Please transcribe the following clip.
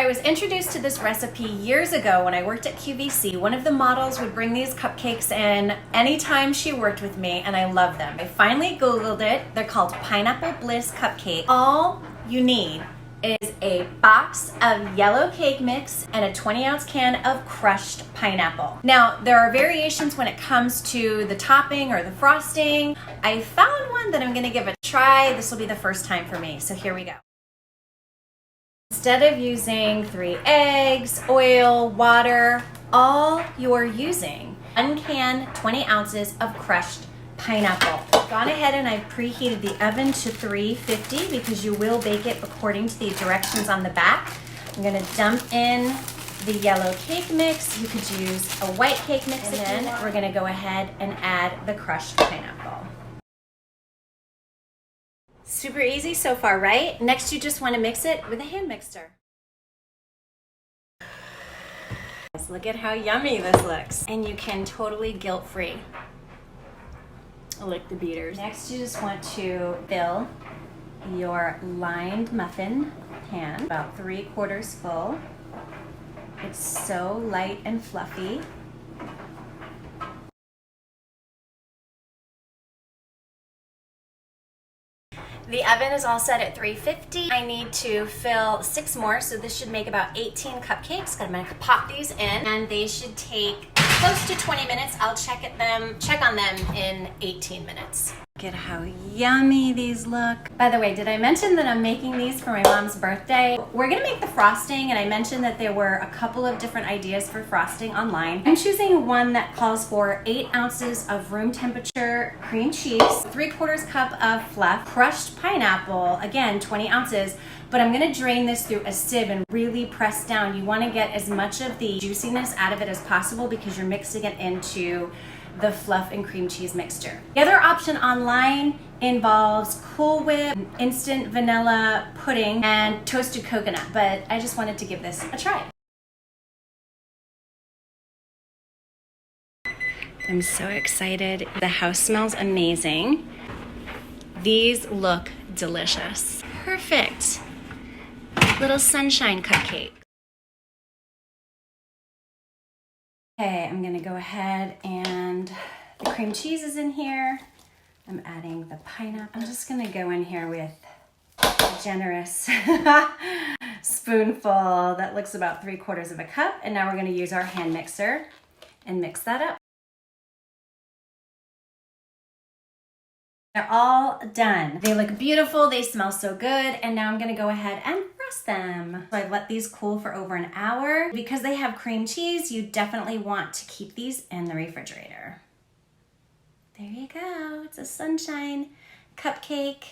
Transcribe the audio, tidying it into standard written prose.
I was introduced to this recipe years ago when I worked at QVC. One of the models would bring these cupcakes in anytime she worked with me, and I love them. I finally Googled it. They're called Pineapple Bliss Cupcake. All you need is a box of yellow cake mix and a 20-ounce can of crushed pineapple. Now, there are variations when it comes to the topping or the frosting. I found one that I'm gonna give a try. This will be the first time for me, so here we go. Instead of using 3 eggs, oil, water, all you're using 1 can, 20 ounces of crushed pineapple. I've gone ahead and I've preheated the oven to 350 because you will bake it according to the directions on the back. I'm gonna dump in the yellow cake mix. You could use a white cake mix, and then we're gonna go ahead and add the crushed pineapple. Super easy so far, right? Next, you just want to mix it with a hand mixer. Look at how yummy this looks. And you can totally guilt-free lick the beaters. Next, you just want to fill your lined muffin pan about 3/4 full. It's so light and fluffy. The oven is all set at 350. I need to fill 6 more, so this should make about 18 cupcakes. I'm gonna pop these in, and they should take close to 20 minutes. I'll check on them in 18 minutes. Look at how yummy these look. By the way, did I mention that I'm making these for my mom's birthday? We're gonna make the frosting, and I mentioned that there were a couple of different ideas for frosting online. I'm choosing one that calls for 8 ounces of room temperature cream cheese, 3/4 cup of fluff, crushed pineapple, again 20 ounces, but I'm gonna drain this through a sieve and really press down. You wanna get as much of the juiciness out of it as possible because you're mixing it into the fluff and cream cheese mixture. The other option online involves Cool Whip, instant vanilla pudding, and toasted coconut, but I just wanted to give this a try. I'm so excited. The house smells amazing. These look delicious. Perfect. Little sunshine cupcake. Okay, I'm gonna go ahead and the cream cheese is in here. I'm adding the pineapple. I'm just gonna go in here with a generous spoonful that looks about 3/4 of a cup. And now we're gonna use our hand mixer and mix that up. They're all done. They look beautiful, they smell so good, and now I'm gonna go ahead and frost them. So I've let these cool for over an hour. Because they have cream cheese, you definitely want to keep these in the refrigerator. There you go, it's a sunshine cupcake.